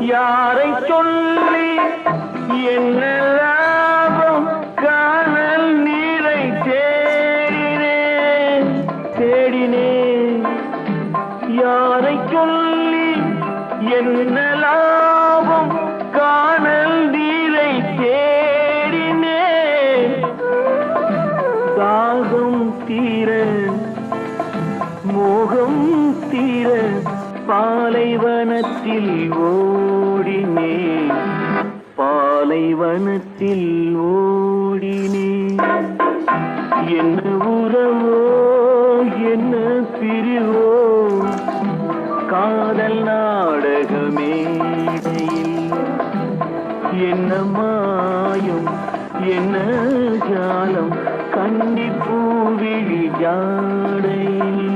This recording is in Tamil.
யாரை சொல்லி என்ன லாபம் காணல் நீரை தேடினேன் தேடினேன் யாரை சொல்லி என்ன லாபம் காணல் நீரை தேடினேன் தாகம் தீர மோகம் தீர பாலைவனத்தில் ஓடினேன் பாலைவனத்தில் ஓடினேன் என்ன உறவோ என்ன பிரிவோ காதல் நாடகமேடையில் என்ன மாயம் என்ன ஜாலம் கன்னிப்பூவிழி ஜாடையில்